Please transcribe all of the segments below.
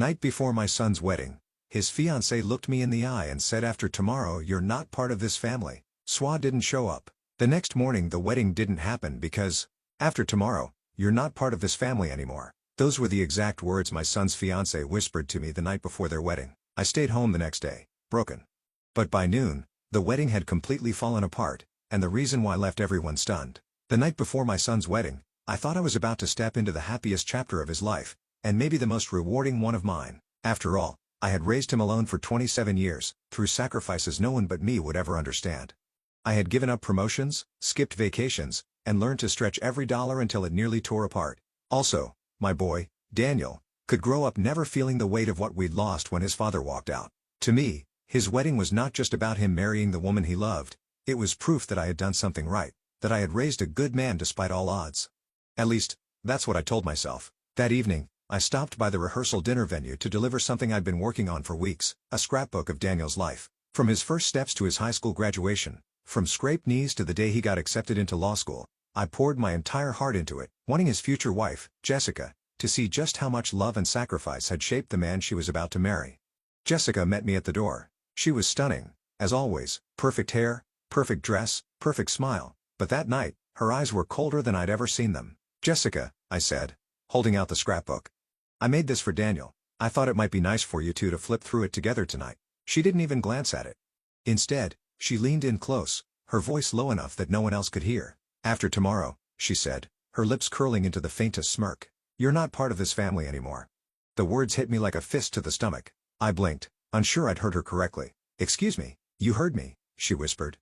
night before my son's wedding, his fiancée looked me in the eye and said, "After tomorrow you're not part of this family." Swa didn't show up. The next morning the wedding didn't happen because, after tomorrow, you're not part of this family anymore. Those were the exact words my son's fiancée whispered to me the night before their wedding. I stayed home the next day, broken. But by noon, the wedding had completely fallen apart, and the reason why left everyone stunned. The night before my son's wedding, I thought I was about to step into the happiest chapter of his life, and maybe the most rewarding one of mine. After all, I had raised him alone for 27 years, through sacrifices no one but me would ever understand. I had given up promotions, skipped vacations, and learned to stretch every dollar until it nearly tore apart. Also, my boy, Daniel, could grow up never feeling the weight of what we'd lost when his father walked out. To me, his wedding was not just about him marrying the woman he loved, it was proof that I had done something right, that I had raised a good man despite all odds. At least, that's what I told myself. That evening, I stopped by the rehearsal dinner venue to deliver something I'd been working on for weeks, a scrapbook of Daniel's life. From his first steps to his high school graduation, from scraped knees to the day he got accepted into law school, I poured my entire heart into it, wanting his future wife, Jessica, to see just how much love and sacrifice had shaped the man she was about to marry. Jessica met me at the door. She was stunning, as always, perfect hair, perfect dress, perfect smile, but that night, her eyes were colder than I'd ever seen them. "Jessica," I said, holding out the scrapbook. "I made this for Daniel. I thought it might be nice for you two to flip through it together tonight." She didn't even glance at it. Instead, she leaned in close, her voice low enough that no one else could hear. "After tomorrow," she said, her lips curling into the faintest smirk, "you're not part of this family anymore." The words hit me like a fist to the stomach. I blinked, unsure I'd heard her correctly. "Excuse me, you heard me," she whispered.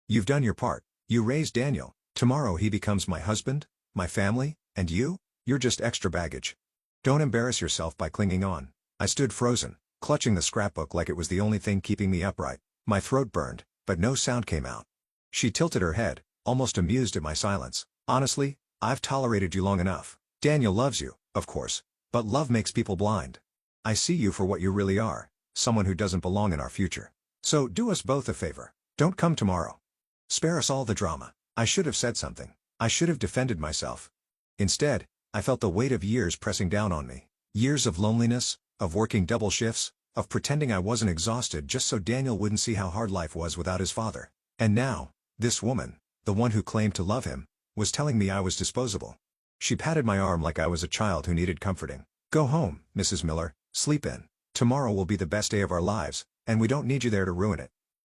"You've done your part. You raised Daniel. Tomorrow he becomes my husband, my family, and you're just extra baggage. Don't embarrass yourself by clinging on." I stood frozen, clutching the scrapbook like it was the only thing keeping me upright. My throat burned, but no sound came out. She tilted her head, almost amused at my silence. "Honestly, I've tolerated you long enough. Daniel loves you, of course, but love makes people blind. I see you for what you really are, someone who doesn't belong in our future. So do us both a favor. Don't come tomorrow. Spare us all the drama." I should have said something. I should have defended myself. Instead, I felt the weight of years pressing down on me. Years of loneliness, of working double shifts, of pretending I wasn't exhausted just so Daniel wouldn't see how hard life was without his father. And now, this woman, the one who claimed to love him, was telling me I was disposable. She patted my arm like I was a child who needed comforting. "Go home, Mrs. Miller, sleep in. Tomorrow will be the best day of our lives, and we don't need you there to ruin it."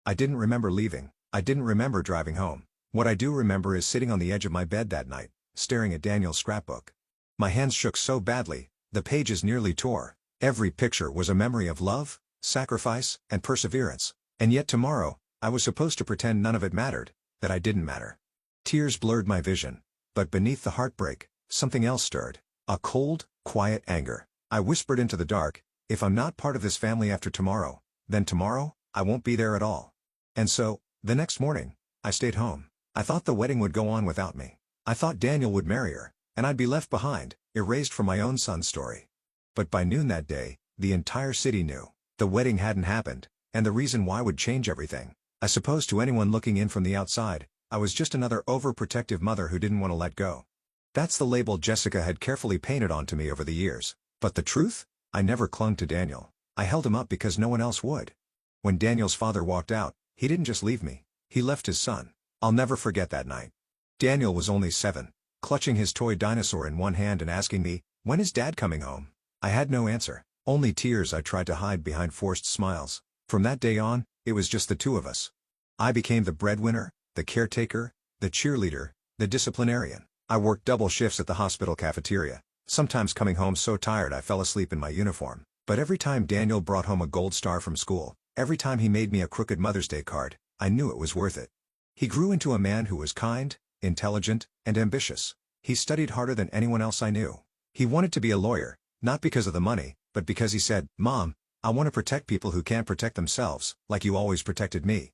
I didn't remember leaving. I didn't remember driving home. What I do remember is sitting on the edge of my bed that night, staring at Daniel's scrapbook. My hands shook so badly, the pages nearly tore. Every picture was a memory of love, sacrifice, and perseverance. And yet tomorrow, I was supposed to pretend none of it mattered, that I didn't matter. Tears blurred my vision. But beneath the heartbreak, something else stirred. A cold, quiet anger. I whispered into the dark, "If I'm not part of this family after tomorrow, then tomorrow, I won't be there at all." And so, the next morning, I stayed home. I thought the wedding would go on without me. I thought Daniel would marry her, and I'd be left behind, erased from my own son's story. But by noon that day, the entire city knew. The wedding hadn't happened, and the reason why would change everything. I suppose to anyone looking in from the outside, I was just another overprotective mother who didn't want to let go. That's the label Jessica had carefully painted onto me over the years. But the truth? I never clung to Daniel. I held him up because no one else would. When Daniel's father walked out, he didn't just leave me, he left his son. I'll never forget that night. Daniel was only 7, clutching his toy dinosaur in one hand and asking me, "When is Dad coming home?" I had no answer, only tears I tried to hide behind forced smiles. From that day on, it was just the two of us. I became the breadwinner, the caretaker, the cheerleader, the disciplinarian. I worked double shifts at the hospital cafeteria, sometimes coming home so tired I fell asleep in my uniform. But every time Daniel brought home a gold star from school, every time he made me a crooked Mother's Day card, I knew it was worth it. He grew into a man who was kind, intelligent, and ambitious. He studied harder than anyone else I knew. He wanted to be a lawyer, not because of the money, but because he said, "Mom, I want to protect people who can't protect themselves, like you always protected me."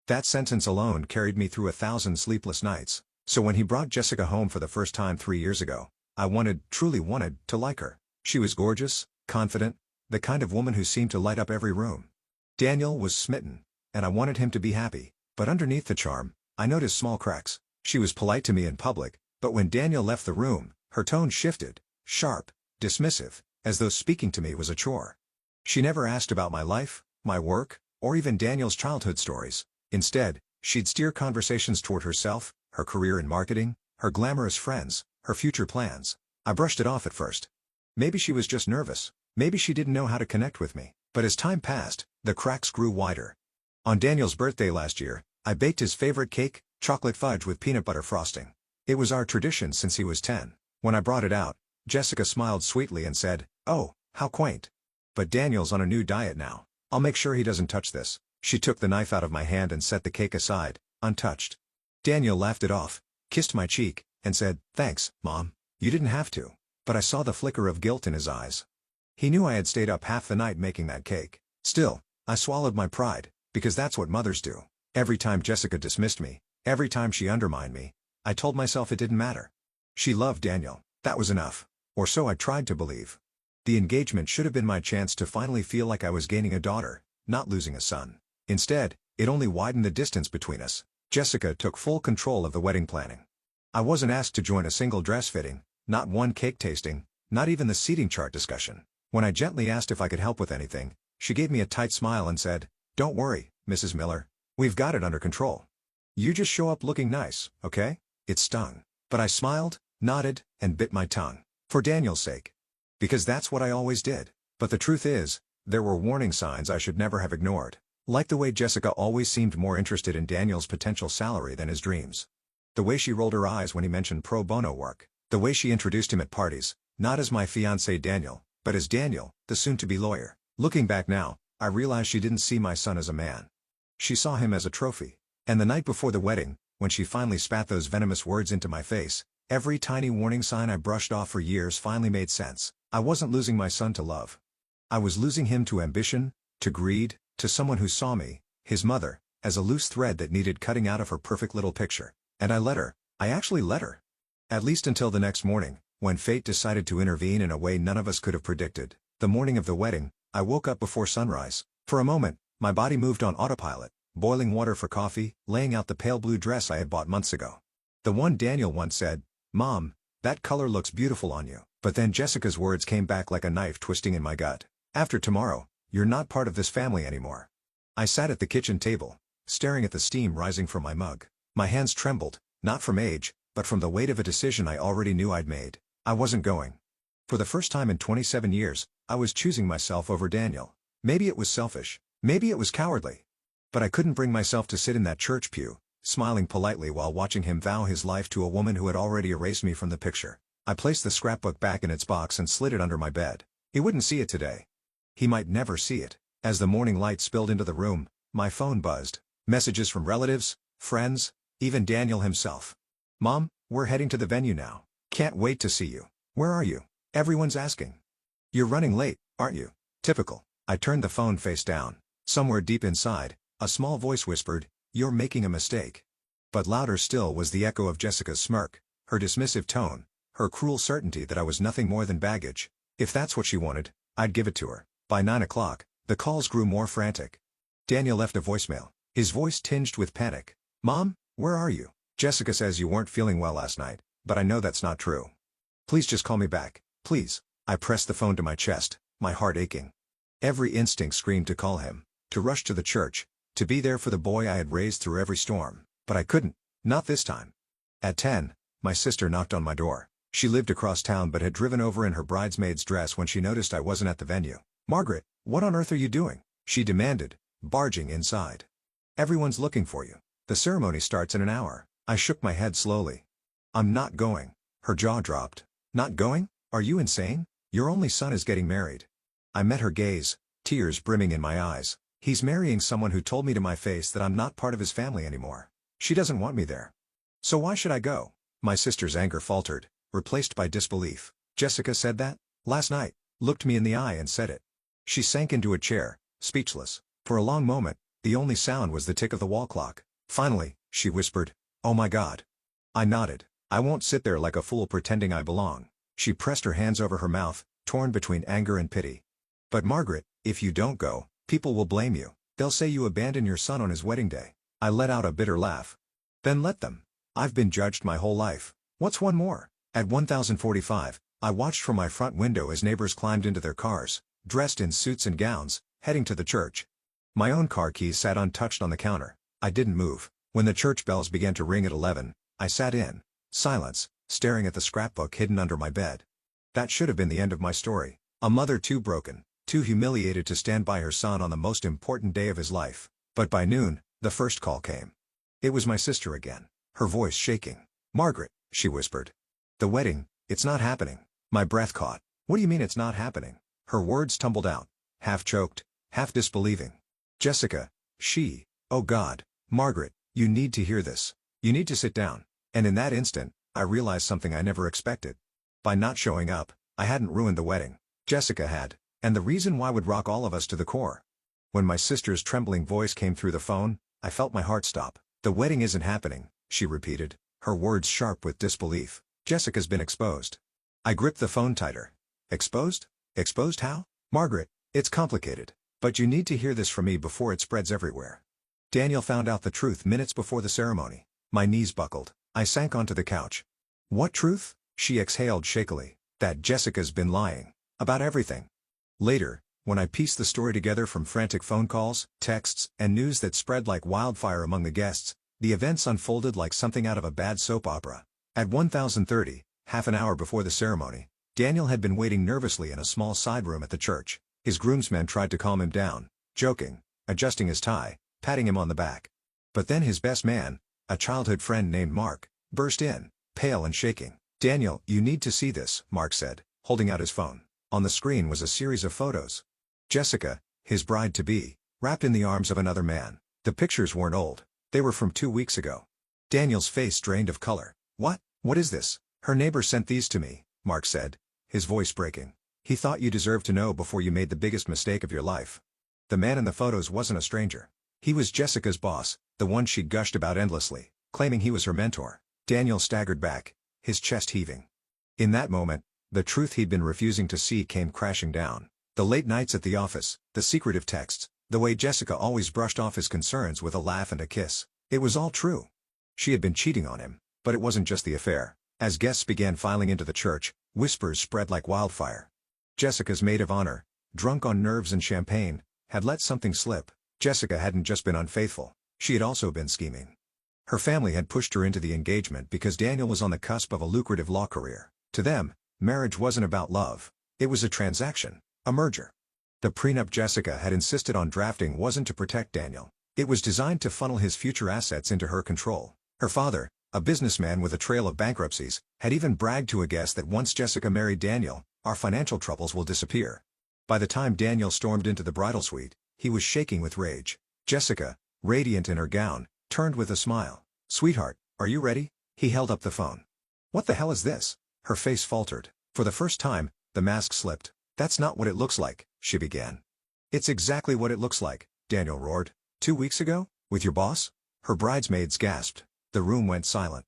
That sentence alone carried me through 1,000 sleepless nights. So when he brought Jessica home for the first time 3 years ago, I truly wanted, to like her. She was gorgeous, confident, the kind of woman who seemed to light up every room. Daniel was smitten, and I wanted him to be happy. But underneath the charm, I noticed small cracks. She was polite to me in public, but when Daniel left the room, her tone shifted, sharp, dismissive. as though speaking to me was a chore. She never asked about my life, my work, or even Daniel's childhood stories. Instead, she'd steer conversations toward herself, her career in marketing, her glamorous friends, her future plans. I brushed it off at first. Maybe she was just nervous. Maybe she didn't know how to connect with me. But as time passed, the cracks grew wider. On Daniel's birthday last year, I baked his favorite cake, chocolate fudge with peanut butter frosting. It was our tradition since he was 10. When I brought it out, Jessica smiled sweetly and said, "Oh, how quaint. But Daniel's on a new diet now. I'll make sure he doesn't touch this." She took the knife out of my hand and set the cake aside, untouched. Daniel laughed it off, kissed my cheek, and said, "Thanks, Mom. You didn't have to." But I saw the flicker of guilt in his eyes. He knew I had stayed up half the night making that cake. Still, I swallowed my pride, because that's what mothers do. Every time Jessica dismissed me, every time she undermined me, I told myself it didn't matter. She loved Daniel, that was enough. Or so I tried to believe. The engagement should have been my chance to finally feel like I was gaining a daughter, not losing a son. Instead, it only widened the distance between us. Jessica took full control of the wedding planning. I wasn't asked to join a single dress fitting, not one cake tasting, not even the seating chart discussion. When I gently asked if I could help with anything, she gave me a tight smile and said, "Don't worry, Mrs. Miller. We've got it under control. You just show up looking nice, okay?" It stung. But I smiled, nodded, and bit my tongue. For Daniel's sake. Because that's what I always did. But the truth is, there were warning signs I should never have ignored. Like the way Jessica always seemed more interested in Daniel's potential salary than his dreams. The way she rolled her eyes when he mentioned pro bono work. The way she introduced him at parties, not as my fiancé Daniel, but as Daniel, the soon-to-be lawyer. Looking back now, I realized she didn't see my son as a man. She saw him as a trophy. And the night before the wedding, when she finally spat those venomous words into my face, every tiny warning sign I brushed off for years finally made sense. I wasn't losing my son to love. I was losing him to ambition, to greed, to someone who saw me, his mother, as a loose thread that needed cutting out of her perfect little picture. And I actually let her. At least until the next morning, when fate decided to intervene in a way none of us could have predicted. The morning of the wedding, I woke up before sunrise. For a moment, my body moved on autopilot, boiling water for coffee, laying out the pale blue dress I had bought months ago. The one Daniel once said, "Mom, that color looks beautiful on you." But then Jessica's words came back like a knife twisting in my gut. "After tomorrow, you're not part of this family anymore." I sat at the kitchen table, staring at the steam rising from my mug. My hands trembled, not from age, but from the weight of a decision I already knew I'd made. I wasn't going. For the first time in 27 years, I was choosing myself over Daniel. Maybe it was selfish. Maybe it was cowardly. But I couldn't bring myself to sit in that church pew, smiling politely while watching him vow his life to a woman who had already erased me from the picture. I placed the scrapbook back in its box and slid it under my bed. He wouldn't see it today. He might never see it. As the morning light spilled into the room, my phone buzzed. Messages from relatives, friends, even Daniel himself. "Mom, we're heading to the venue now. Can't wait to see you. Where are you? Everyone's asking. You're running late, aren't you?" Typical. I turned the phone face down. Somewhere deep inside, a small voice whispered, "You're making a mistake." But louder still was the echo of Jessica's smirk, her dismissive tone, her cruel certainty that I was nothing more than baggage. If that's what she wanted, I'd give it to her. By 9 o'clock, the calls grew more frantic. Daniel left a voicemail, his voice tinged with panic. "Mom, where are you? Jessica says you weren't feeling well last night, but I know that's not true. Please just call me back, please." I pressed the phone to my chest, my heart aching. Every instinct screamed to call him, to rush to the church, to be there for the boy I had raised through every storm. But I couldn't, not this time. At 10, my sister knocked on my door. She lived across town but had driven over in her bridesmaid's dress when she noticed I wasn't at the venue. "Margaret, what on earth are you doing?" she demanded, barging inside. "Everyone's looking for you. The ceremony starts in an hour." I shook my head slowly. "I'm not going." Her jaw dropped. "Not going? Are you insane? Your only son is getting married." I met her gaze, tears brimming in my eyes. "He's marrying someone who told me to my face that I'm not part of his family anymore. She doesn't want me there. So why should I go?" My sister's anger faltered, replaced by disbelief. "Jessica said that? Last night, looked me in the eye and said it." She sank into a chair, speechless. For a long moment, the only sound was the tick of the wall clock. Finally, she whispered, "Oh my God." I nodded. "I won't sit there like a fool pretending I belong." She pressed her hands over her mouth, torn between anger and pity. "But Margaret, if you don't go, people will blame you. They'll say you abandoned your son on his wedding day." I let out a bitter laugh. "Then let them. I've been judged my whole life. What's one more?" At 1045, I watched from my front window as neighbors climbed into their cars, dressed in suits and gowns, heading to the church. My own car keys sat untouched on the counter. I didn't move. When the church bells began to ring at 11, I sat in silence, staring at the scrapbook hidden under my bed. That should have been the end of my story. A mother too broken, too humiliated to stand by her son on the most important day of his life. But by noon, the first call came. It was my sister again, her voice shaking. "Margaret," she whispered. "The wedding, it's not happening." My breath caught. "What do you mean it's not happening?" Her words tumbled out, half choked, half disbelieving. "Jessica, oh God, Margaret, you need to hear this. You need to sit down." And in that instant, I realized something I never expected. By not showing up, I hadn't ruined the wedding. Jessica had, and the reason why would rock all of us to the core. When my sister's trembling voice came through the phone, I felt my heart stop. "The wedding isn't happening," she repeated, her words sharp with disbelief. "Jessica's been exposed." I gripped the phone tighter. "Exposed? Exposed how?" "Margaret, it's complicated. But you need to hear this from me before it spreads everywhere. Daniel found out the truth minutes before the ceremony." My knees buckled. I sank onto the couch. "What truth?" she exhaled shakily. "That Jessica's been lying. About everything." Later, when I pieced the story together from frantic phone calls, texts, and news that spread like wildfire among the guests, the events unfolded like something out of a bad soap opera. At 1030, half an hour before the ceremony, Daniel had been waiting nervously in a small side room at the church. His groomsmen tried to calm him down, joking, adjusting his tie, patting him on the back. But then his best man, a childhood friend named Mark, burst in, pale and shaking. "Daniel, you need to see this," Mark said, holding out his phone. On the screen was a series of photos. Jessica, his bride-to-be, wrapped in the arms of another man. The pictures weren't old. They were from 2 weeks ago. Daniel's face drained of color. What is this?" "Her neighbor sent these to me," Mark said, his voice breaking. "He thought you deserved to know before you made the biggest mistake of your life." The man in the photos wasn't a stranger. He was Jessica's boss, the one she gushed about endlessly, claiming he was her mentor. Daniel staggered back, his chest heaving. In that moment, the truth he'd been refusing to see came crashing down. The late nights at the office, the secretive texts, the way Jessica always brushed off his concerns with a laugh and a kiss. It was all true. She had been cheating on him, but it wasn't just the affair. As guests began filing into the church, whispers spread like wildfire. Jessica's maid of honor, drunk on nerves and champagne, had let something slip. Jessica hadn't just been unfaithful, she had also been scheming. Her family had pushed her into the engagement because Daniel was on the cusp of a lucrative law career. To them, marriage wasn't about love. It was a transaction, a merger. The prenup Jessica had insisted on drafting wasn't to protect Daniel. It was designed to funnel his future assets into her control. Her father, a businessman with a trail of bankruptcies, had even bragged to a guest that once Jessica married Daniel, our financial troubles will disappear. By the time Daniel stormed into the bridal suite, he was shaking with rage. Jessica, radiant in her gown, turned with a smile. "Sweetheart, are you ready?" He held up the phone. "What the hell is this?" Her face faltered. For the first time, the mask slipped. "That's not what it looks like," she began. "It's exactly what it looks like," Daniel roared. 2 weeks ago? With your boss?" Her bridesmaids gasped. The room went silent.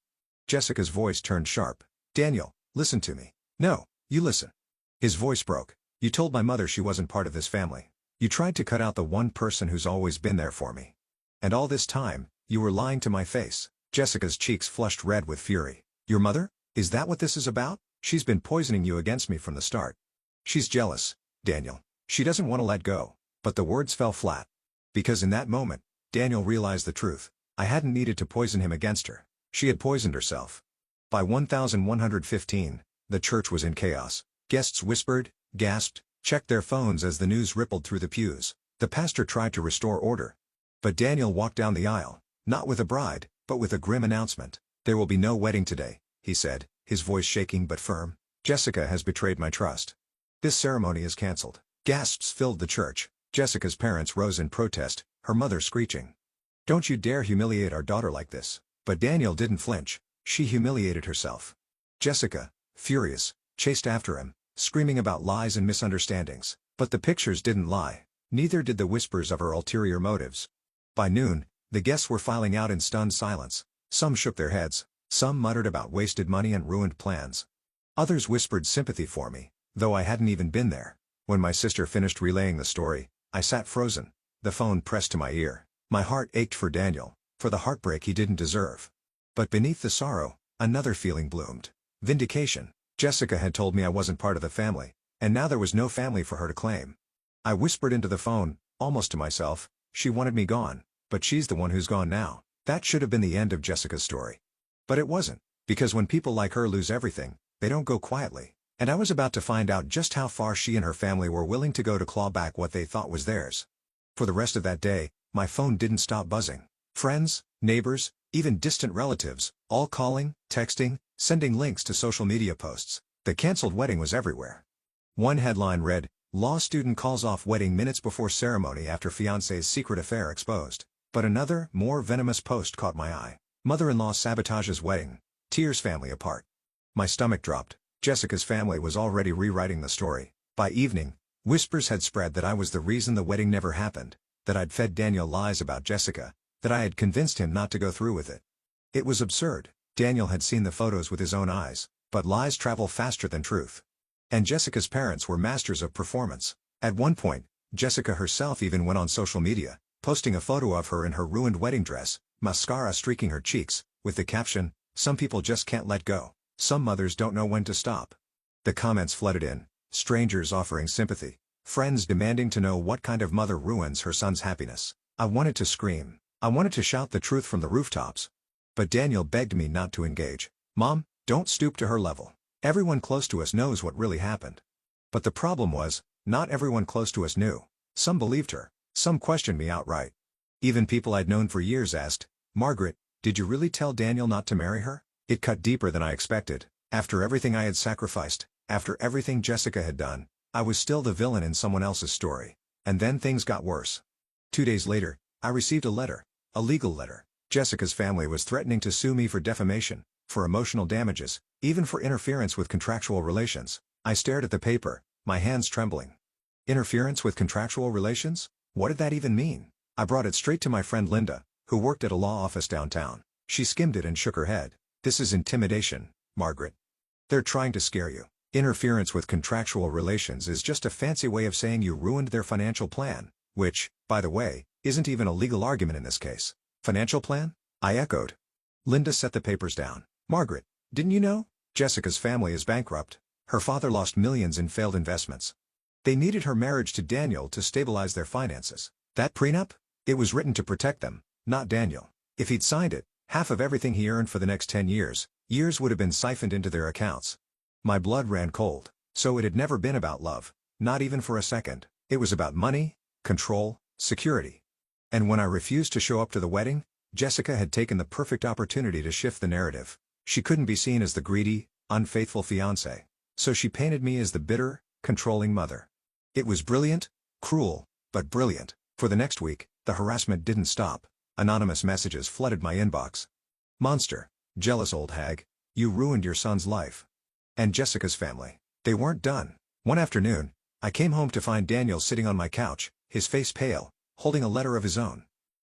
Jessica's voice turned sharp. "Daniel, listen to me." "No, you listen." His voice broke. "You told my mother she wasn't part of this family. You tried to cut out the one person who's always been there for me. And all this time, you were lying to my face." Jessica's cheeks flushed red with fury. "Your mother? Is that what this is about? She's been poisoning you against me from the start. She's jealous, Daniel. She doesn't want to let go." But the words fell flat. Because in that moment, Daniel realized the truth. I hadn't needed to poison him against her. She had poisoned herself. By 1115, the church was in chaos. Guests whispered, gasped, checked their phones as the news rippled through the pews. The pastor tried to restore order. But Daniel walked down the aisle, not with a bride, but with a grim announcement. "There will be no wedding today," he said, his voice shaking but firm. "Jessica has betrayed my trust. This ceremony is cancelled." Gasps filled the church. Jessica's parents rose in protest, her mother screeching, "Don't you dare humiliate our daughter like this." But Daniel didn't flinch. She humiliated herself. Jessica, furious, chased after him, screaming about lies and misunderstandings. But the pictures didn't lie. Neither did the whispers of her ulterior motives. By noon, the guests were filing out in stunned silence. Some shook their heads, some muttered about wasted money and ruined plans. Others whispered sympathy for me, though I hadn't even been there. When my sister finished relaying the story, I sat frozen, the phone pressed to my ear. My heart ached for Daniel, for the heartbreak he didn't deserve. But beneath the sorrow, another feeling bloomed. Vindication. Jessica had told me I wasn't part of the family, and now there was no family for her to claim. I whispered into the phone, almost to myself, she wanted me gone, but she's the one who's gone now. That should have been the end of Jessica's story. But it wasn't, because when people like her lose everything, they don't go quietly, and I was about to find out just how far she and her family were willing to go to claw back what they thought was theirs. For the rest of that day, my phone didn't stop buzzing. Friends, neighbors, even distant relatives, all calling, texting, sending links to social media posts. The canceled wedding was everywhere. One headline read, "Law student calls off wedding minutes before ceremony after fiancé's secret affair exposed." But another, more venomous post caught my eye. "Mother-in-law sabotages wedding. Tears family apart." My stomach dropped. Jessica's family was already rewriting the story. By evening, whispers had spread that I was the reason the wedding never happened, that I'd fed Daniel lies about Jessica, that I had convinced him not to go through with it. It was absurd. Daniel had seen the photos with his own eyes, but lies travel faster than truth. And Jessica's parents were masters of performance. At one point, Jessica herself even went on social media, posting a photo of her in her ruined wedding dress, mascara streaking her cheeks, with the caption, "Some people just can't let go. Some mothers don't know when to stop." The comments flooded in, strangers offering sympathy, friends demanding to know what kind of mother ruins her son's happiness. I wanted to scream. I wanted to shout the truth from the rooftops. But Daniel begged me not to engage. "Mom, don't stoop to her level. Everyone close to us knows what really happened." But the problem was, not everyone close to us knew. Some believed her. Some questioned me outright. Even people I'd known for years asked, "Margaret, did you really tell Daniel not to marry her?" It cut deeper than I expected. After everything I had sacrificed, after everything Jessica had done, I was still the villain in someone else's story. And then things got worse. 2 days later, I received a letter. A legal letter. Jessica's family was threatening to sue me for defamation, for emotional damages, even for interference with contractual relations. I stared at the paper, my hands trembling. Interference with contractual relations? What did that even mean? I brought it straight to my friend Linda, who worked at a law office downtown. She skimmed it and shook her head. "This is intimidation, Margaret. They're trying to scare you. Interference with contractual relations is just a fancy way of saying you ruined their financial plan, which, by the way, isn't even a legal argument in this case." "Financial plan?" I echoed. Linda set the papers down. "Margaret, didn't you know? Jessica's family is bankrupt. Her father lost millions in failed investments. They needed her marriage to Daniel to stabilize their finances. That prenup? It was written to protect them, not Daniel. If he'd signed it, half of everything he earned for the next 10 years would have been siphoned into their accounts." My blood ran cold. So it had never been about love, not even for a second. It was about money, control, security. And when I refused to show up to the wedding, Jessica had taken the perfect opportunity to shift the narrative. She couldn't be seen as the greedy, unfaithful fiancé. So she painted me as the bitter, controlling mother. It was brilliant, cruel, but brilliant. For the next week, the harassment didn't stop. Anonymous messages flooded my inbox. "Monster, jealous old hag, you ruined your son's life." And Jessica's family. They weren't done. One afternoon, I came home to find Daniel sitting on my couch, his face pale, holding a letter of his own.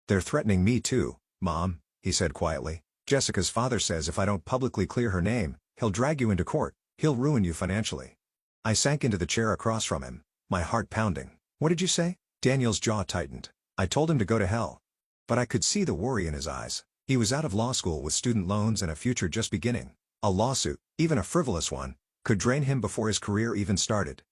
"They're threatening me too, Mom," he said quietly. "Jessica's father says if I don't publicly clear her name, he'll drag you into court, he'll ruin you financially." I sank into the chair across from him, my heart pounding. "What did you say?" Daniel's jaw tightened. "I told him to go to hell." But I could see the worry in his eyes. He was out of law school with student loans and a future just beginning. A lawsuit, even a frivolous one, could drain him before his career even started.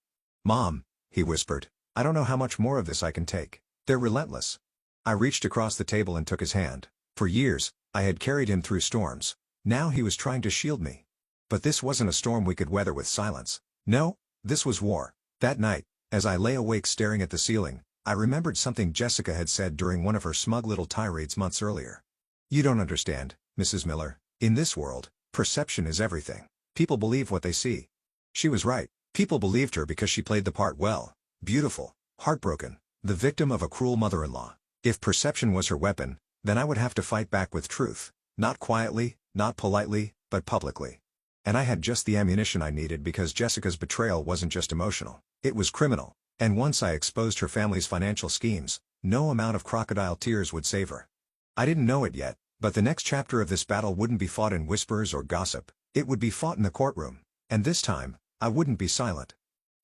"Mom," he whispered, "I don't know how much more of this I can take. They're relentless." I reached across the table and took his hand. For years, I had carried him through storms. Now he was trying to shield me. But this wasn't a storm we could weather with silence. No, this was war. That night, as I lay awake staring at the ceiling, I remembered something Jessica had said during one of her smug little tirades months earlier. "You don't understand, Mrs. Miller. In this world, perception is everything. People believe what they see." She was right. People believed her because she played the part well. Beautiful, heartbroken, the victim of a cruel mother-in-law. If perception was her weapon, then I would have to fight back with truth. Not quietly, not politely, but publicly. And I had just the ammunition I needed because Jessica's betrayal wasn't just emotional. It was criminal. And once I exposed her family's financial schemes, no amount of crocodile tears would save her. I didn't know it yet, but the next chapter of this battle wouldn't be fought in whispers or gossip. It would be fought in the courtroom. And this time, I wouldn't be silent.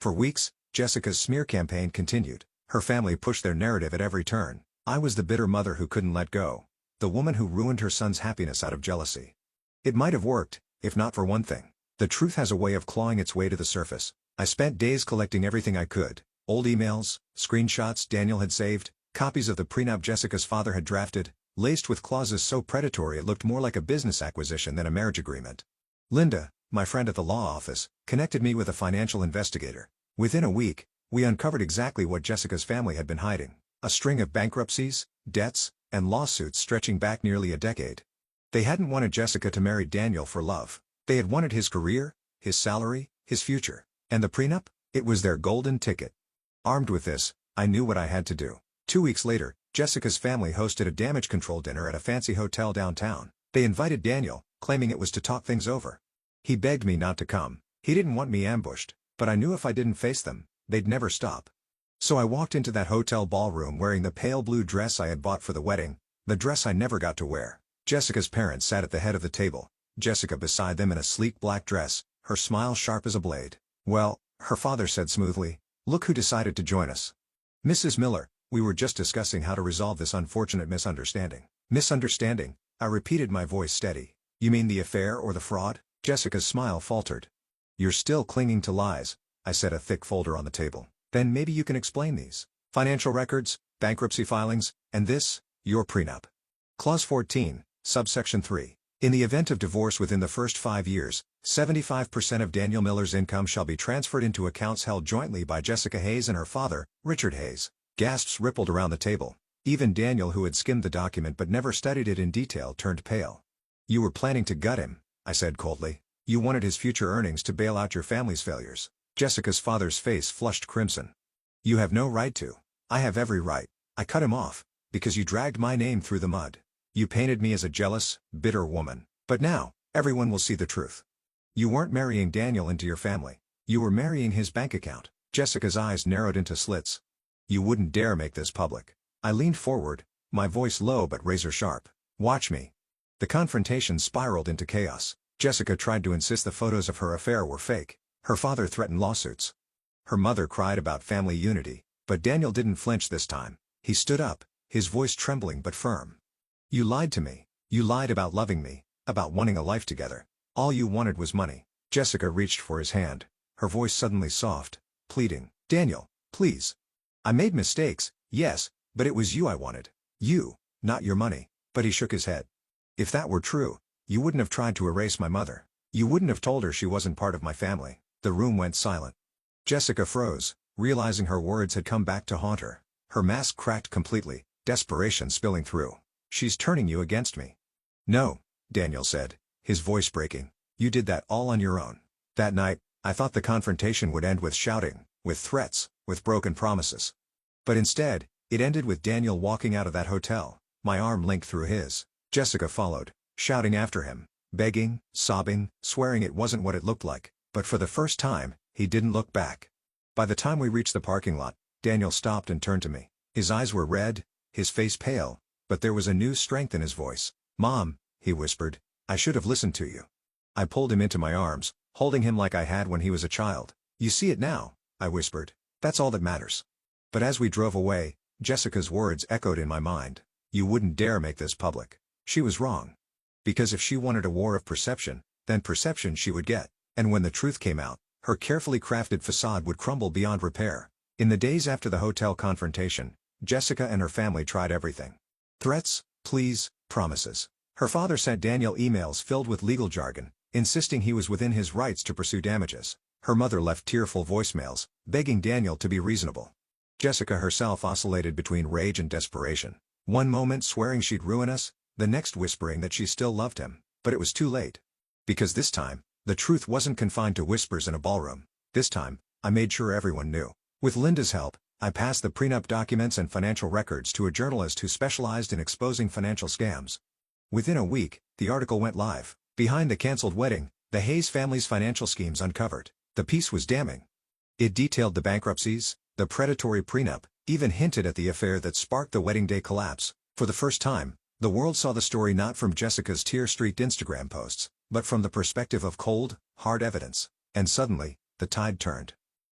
For weeks, Jessica's smear campaign continued. Her family pushed their narrative at every turn. I was the bitter mother who couldn't let go. The woman who ruined her son's happiness out of jealousy. It might have worked, if not for one thing. The truth has a way of clawing its way to the surface. I spent days collecting everything I could. Old emails, screenshots Daniel had saved, copies of the prenup Jessica's father had drafted, laced with clauses so predatory it looked more like a business acquisition than a marriage agreement. Linda, my friend at the law office, connected me with a financial investigator. Within a week, we uncovered exactly what Jessica's family had been hiding: a string of bankruptcies, debts, and lawsuits stretching back nearly a decade. They hadn't wanted Jessica to marry Daniel for love. They had wanted his career, his salary, his future. And the prenup? It was their golden ticket. Armed with this, I knew what I had to do. 2 weeks later, Jessica's family hosted a damage control dinner at a fancy hotel downtown. They invited Daniel, claiming it was to talk things over. He begged me not to come. He didn't want me ambushed, but I knew if I didn't face them, they'd never stop. So I walked into that hotel ballroom wearing the pale blue dress I had bought for the wedding, the dress I never got to wear. Jessica's parents sat at the head of the table, Jessica beside them in a sleek black dress, her smile sharp as a blade. "Well," her father said smoothly, "look who decided to join us. Mrs. Miller, we were just discussing how to resolve this unfortunate misunderstanding." "Misunderstanding?" I repeated, my voice steady. "You mean the affair or the fraud?" Jessica's smile faltered. "You're still clinging to lies," I said, a thick folder on the table. "Then maybe you can explain these. Financial records, bankruptcy filings, and this, your prenup. Clause 14, subsection 3. In the event of divorce within the first 5 years, 75% of Daniel Miller's income shall be transferred into accounts held jointly by Jessica Hayes and her father, Richard Hayes." Gasps rippled around the table. Even Daniel, who had skimmed the document but never studied it in detail, turned pale. "You were planning to gut him," I said coldly. "You wanted his future earnings to bail out your family's failures." Jessica's father's face flushed crimson. "You have no right to." "I have every right. I cut him off, because you dragged my name through the mud. You painted me as a jealous, bitter woman. But now, everyone will see the truth. You weren't marrying Daniel into your family. You were marrying his bank account." Jessica's eyes narrowed into slits. "You wouldn't dare make this public." I leaned forward, my voice low but razor sharp. "Watch me." The confrontation spiraled into chaos. Jessica tried to insist the photos of her affair were fake. Her father threatened lawsuits. Her mother cried about family unity, but Daniel didn't flinch this time. He stood up, his voice trembling but firm. "You lied to me. You lied about loving me, about wanting a life together. All you wanted was money." Jessica reached for his hand, her voice suddenly soft, pleading. "Daniel, please. I made mistakes, yes, but it was you I wanted. You, not your money." But he shook his head. "If that were true, you wouldn't have tried to erase my mother. You wouldn't have told her she wasn't part of my family." The room went silent. Jessica froze, realizing her words had come back to haunt her. Her mask cracked completely, desperation spilling through. "She's turning you against me." "No," Daniel said, his voice breaking. "You did that all on your own." That night, I thought the confrontation would end with shouting, with threats, with broken promises. But instead, it ended with Daniel walking out of that hotel, my arm linked through his. Jessica followed, shouting after him, begging, sobbing, swearing it wasn't what it looked like. But for the first time, he didn't look back. By the time we reached the parking lot, Daniel stopped and turned to me. His eyes were red, his face pale, but there was a new strength in his voice. "Mom," he whispered, "I should have listened to you." I pulled him into my arms, holding him like I had when he was a child. "You see it now," I whispered. "That's all that matters." But as we drove away, Jessica's words echoed in my mind. "You wouldn't dare make this public." She was wrong. Because if she wanted a war of perception, then perception she would get. And when the truth came out, her carefully crafted facade would crumble beyond repair. In the days after the hotel confrontation, Jessica and her family tried everything. Threats, pleas, promises. Her father sent Daniel emails filled with legal jargon, insisting he was within his rights to pursue damages. Her mother left tearful voicemails, begging Daniel to be reasonable. Jessica herself oscillated between rage and desperation. One moment swearing she'd ruin us, the next whispering that she still loved him. But it was too late. Because this time, the truth wasn't confined to whispers in a ballroom. This time, I made sure everyone knew. With Linda's help, I passed the prenup documents and financial records to a journalist who specialized in exposing financial scams. Within a week, the article went live. "Behind the Canceled Wedding, the Hayes family's financial schemes uncovered." The piece was damning. It detailed the bankruptcies, the predatory prenup, even hinted at the affair that sparked the wedding day collapse. For the first time, the world saw the story not from Jessica's tear-streaked Instagram posts, but from the perspective of cold, hard evidence. And suddenly, the tide turned.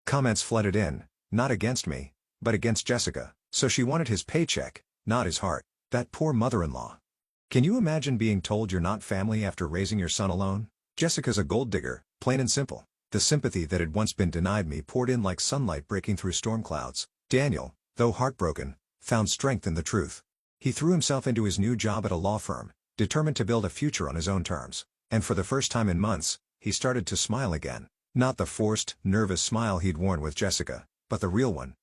Comments flooded in, not against me, but against Jessica. So she wanted his paycheck, not his heart. That poor mother-in-law. Can you imagine being told you're not family after raising your son alone? Jessica's a gold digger, Plain and simple. The sympathy that had once been denied me poured in like sunlight breaking through storm clouds. Daniel, though heartbroken, found strength in the truth. He threw himself into his new job at a law firm, determined to build a future on his own terms. And for the first time in months, he started to smile again. Not the forced, nervous smile he'd worn with Jessica, but the real one.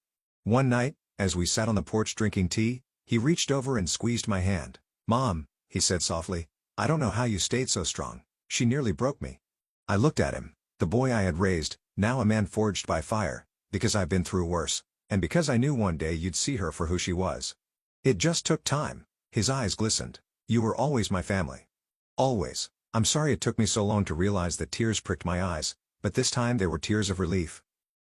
One night, as we sat on the porch drinking tea, he reached over and squeezed my hand. "Mom," he said softly, "I don't know how you stayed so strong. She nearly broke me." I looked at him, the boy I had raised, now a man forged by fire, because I've been through worse, and because I knew one day you'd see her for who she was. It just took time. His eyes glistened. "You were always my family. Always." I'm sorry it took me so long to realize that tears pricked my eyes, but this time they were tears of relief.